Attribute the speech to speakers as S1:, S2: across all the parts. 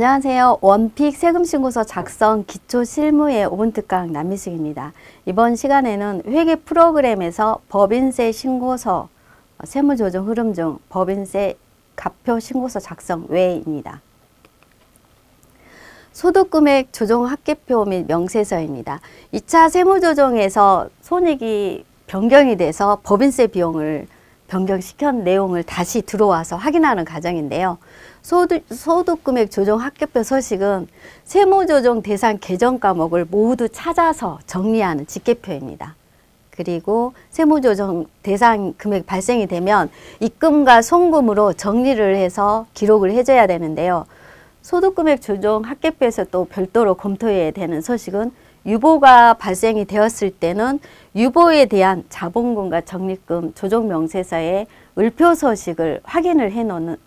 S1: 안녕하세요. 원픽 세금신고서 작성 기초실무의 5분 특강 남미숙입니다. 이번 시간에는 회계 프로그램에서 법인세 신고서, 세무조정 흐름 중 법인세 가표 신고서 작성 외입니다. 소득금액 조정 합계표 및 명세서입니다. 2차 세무조정에서 손익이 변경이 돼서 법인세 비용을 변경시킨 내용을 다시 들어와서 확인하는 과정인데요. 소득금액 조정 합계표 서식은 세무조정 대상 개정 과목을 모두 찾아서 정리하는 직계표입니다. 그리고 세무조정 대상 금액 발생이 되면 입금과 송금으로 정리를 해서 기록을 해줘야 되는데요. 소득금액 조정 합계표에서 또 별도로 검토해야 되는 서식은 유보가 발생이 되었을 때는 유보에 대한 자본금과 적립금 조정 명세서에 을표 서식을 확인을 해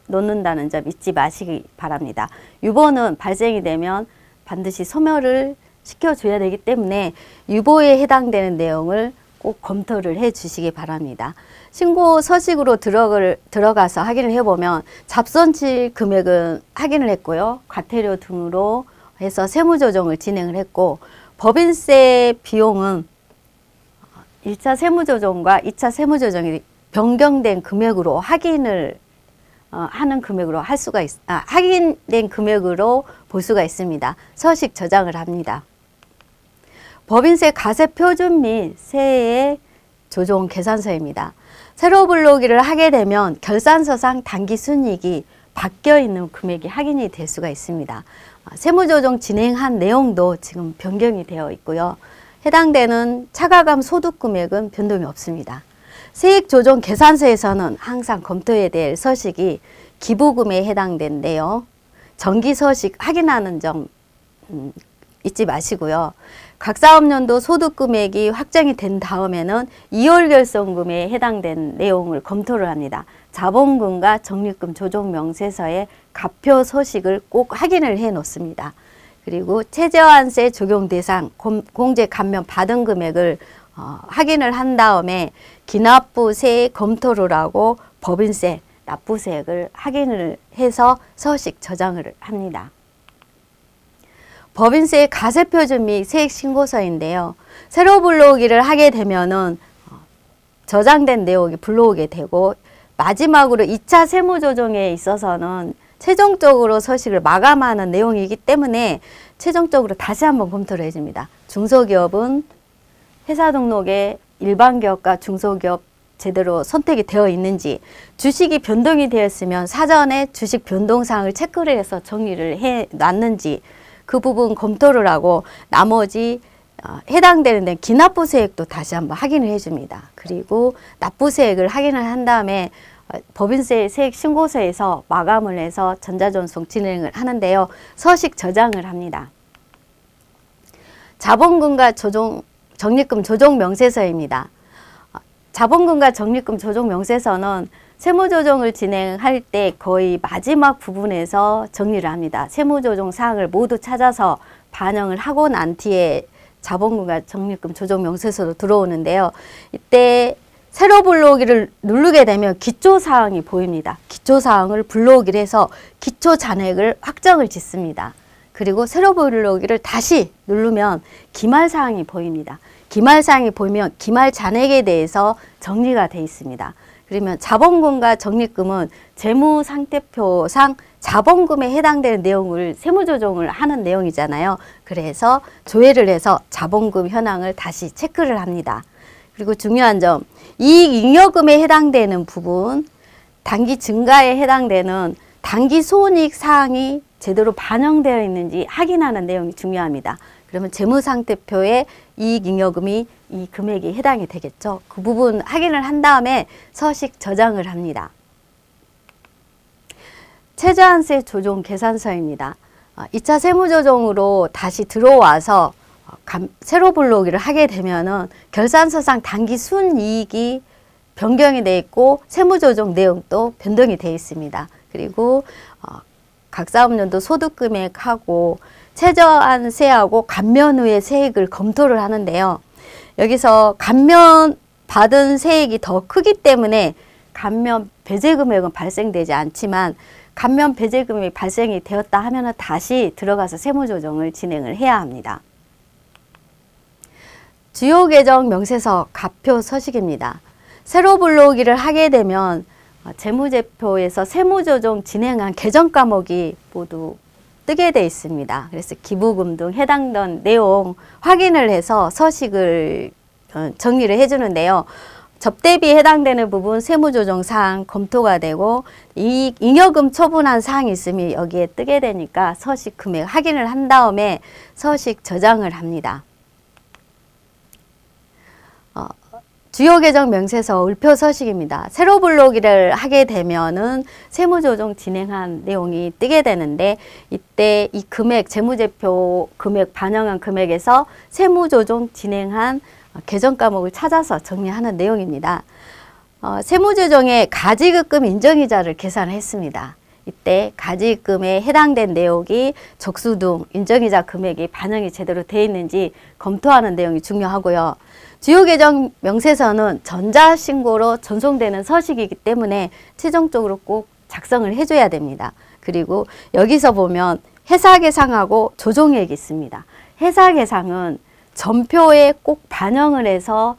S1: 놓는다는 점 잊지 마시기 바랍니다. 유보는 발생이 되면 반드시 소멸을 시켜줘야 되기 때문에 유보에 해당되는 내용을 꼭 검토를 해 주시기 바랍니다. 신고 서식으로 들어가서 확인을 해보면 잡손실 금액은 확인을 했고요. 과태료 등으로 해서 세무조정을 진행을 했고, 법인세 비용은 1차 세무조정과 2차 세무조정이 변경된 금액으로 확인을 하는 금액으로 확인된 금액으로 볼 수가 있습니다. 서식 저장을 합니다. 법인세 가세 표준 및 세액 조정 계산서입니다. 세로 불러오기를 하게 되면 결산서상 당기 순이익이 바뀌어 있는 금액이 확인이 될 수가 있습니다. 세무조정 진행한 내용도 지금 변경이 되어 있고요. 해당되는 차가감 소득금액은 변동이 없습니다. 세액조정 계산서에서는 항상 검토해야 될 서식이 기부금에 해당되는데요. 정기서식 확인하는 점 잊지 마시고요. 각 사업년도 소득금액이 확정이 된 다음에는 2월 결손금에 해당된 내용을 검토를 합니다. 자본금과 적립금 조정 명세서의 가표 서식을 꼭 확인을 해 놓습니다. 그리고 최저한세 적용 대상 공제 감면 받은 금액을 확인을 한 다음에 기납부세 검토를 하고 법인세, 납부세액을 확인을 해서 서식 저장을 합니다. 법인세 가세표준 및 세액신고서인데요. 세로 불러오기를 하게 되면은 저장된 내용이 불러오게 되고, 마지막으로 2차 세무조정에 있어서는 최종적으로 서식을 마감하는 내용이기 때문에 최종적으로 다시 한번 검토를 해줍니다. 중소기업은 회사 등록에 일반기업과 중소기업 제대로 선택이 되어 있는지, 주식이 변동이 되었으면 사전에 주식 변동사항을 체크를 해서 정리를 해 놨는지 그 부분 검토를 하고, 나머지 해당되는 데 기납부세액도 다시 한번 확인을 해줍니다. 그리고 납부세액을 확인을 한 다음에 법인세 세액 신고서에서 마감을 해서 전자전송 진행을 하는데요. 서식 저장을 합니다. 자본금과 적립금 조정 명세서입니다. 자본금과 적립금 조정 명세서는 세무조정을 진행할 때 거의 마지막 부분에서 정리를 합니다. 세무조정 사항을 모두 찾아서 반영을 하고 난 뒤에 자본금과 적립금 조정 명세서도 들어오는데요. 이때 세로 불러오기를 누르게 되면 기초사항이 보입니다. 기초사항을 불러오기를 해서 기초잔액을 확정을 짓습니다. 그리고 세로 불러오기를 다시 누르면 기말사항이 보입니다. 기말사항이 보이면 기말잔액에 대해서 정리가 되어 있습니다. 그러면 자본금과 적립금은 재무상태표상 자본금에 해당되는 내용을 세무조정을 하는 내용이잖아요. 그래서 조회를 해서 자본금 현황을 다시 체크를 합니다. 그리고 중요한 점, 이익잉여금에 해당되는 부분, 단기 증가에 해당되는 단기 손익 사항이 제대로 반영되어 있는지 확인하는 내용이 중요합니다. 그러면 재무상태표에 이익잉여금이 이 금액이 해당이 되겠죠. 그 부분 확인을 한 다음에 서식 저장을 합니다. 최저한세 조정 계산서입니다. 2차 세무조정으로 다시 들어와서 세로 불러오기를 하게 되면은 결산서상 단기 순이익이 변경이 되어 있고 세무조정 내용도 변동이 되어 있습니다. 그리고 각 사업년도 소득금액하고 최저한세하고 감면 후의 세액을 검토를 하는데요. 여기서 감면 받은 세액이 더 크기 때문에 감면 배제 금액은 발생되지 않지만 감면 배제금이 발생이 되었다 하면 다시 들어가서 세무조정을 진행을 해야 합니다. 주요 계정 명세서 가표 서식입니다. 세로 불러오기를 하게 되면 재무제표에서 세무조정 진행한 계정 과목이 모두 뜨게 돼 있습니다. 그래서 기부금 등 해당된 내용 확인을 해서 서식을 정리를 해주는데요. 접대비에 해당되는 부분 세무조정 사항 검토가 되고 잉여금 처분한 사항이 있으면 여기에 뜨게 되니까 서식 금액 확인을 한 다음에 서식 저장을 합니다. 주요 계정 명세서 을표 서식입니다. 세로 불러오기를 하게 되면은 세무조정 진행한 내용이 뜨게 되는데 이때 이 금액 재무제표 금액 반영한 금액에서 세무조정 진행한 계정 과목을 찾아서 정리하는 내용입니다. 세무조정에 가지급금 인정이자를 계산했습니다. 이때 가지급금에 해당된 내역이 적수등 인정이자 금액이 반영이 제대로 되어 있는지 검토하는 내용이 중요하고요. 주요 계정 명세서는 전자신고로 전송되는 서식이기 때문에 최종적으로 꼭 작성을 해줘야 됩니다. 그리고 여기서 보면 회사계상하고 조정액이 있습니다. 회사계상은 전표에 꼭 반영을 해서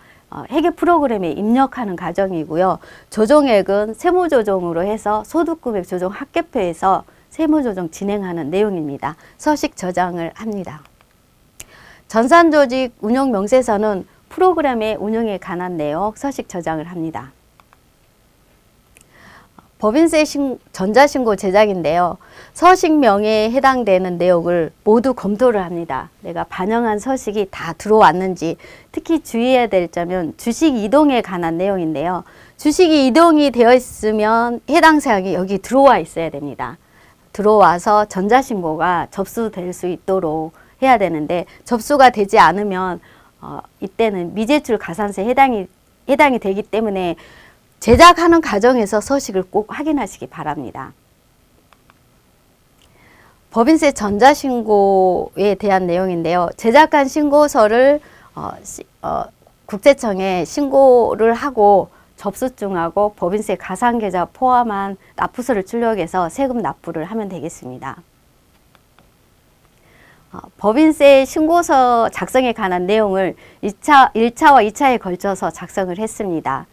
S1: 회계 프로그램에 입력하는 과정이고요. 조정액은 세무조정으로 해서 소득금액 조정 합계표에서 세무조정 진행하는 내용입니다. 서식 저장을 합니다. 전산조직 운영 명세서는 프로그램의 운영에 관한 내용 서식 저장을 합니다. 법인세 전자신고 제작인데요. 서식명에 해당되는 내용을 모두 검토를 합니다. 내가 반영한 서식이 다 들어왔는지, 특히 주의해야 될 점은 주식 이동에 관한 내용인데요. 주식이 이동이 되어 있으면 해당 사항이 여기 들어와 있어야 됩니다. 들어와서 전자신고가 접수될 수 있도록 해야 되는데 접수가 되지 않으면 이때는 미제출 가산세에 해당이 되기 때문에 제작하는 과정에서 서식을 꼭 확인하시기 바랍니다. 법인세 전자신고에 대한 내용인데요. 제작한 신고서를 국세청에 신고를 하고 접수증하고 법인세 가산계좌 포함한 납부서를 출력해서 세금 납부를 하면 되겠습니다. 법인세 신고서 작성에 관한 내용을 1차와 2차에 걸쳐서 작성을 했습니다.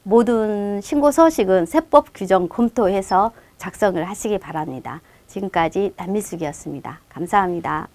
S1: 모든 신고 서식은 세법 규정 검토해서 작성을 하시기 바랍니다. 지금까지 남미숙이었습니다. 감사합니다.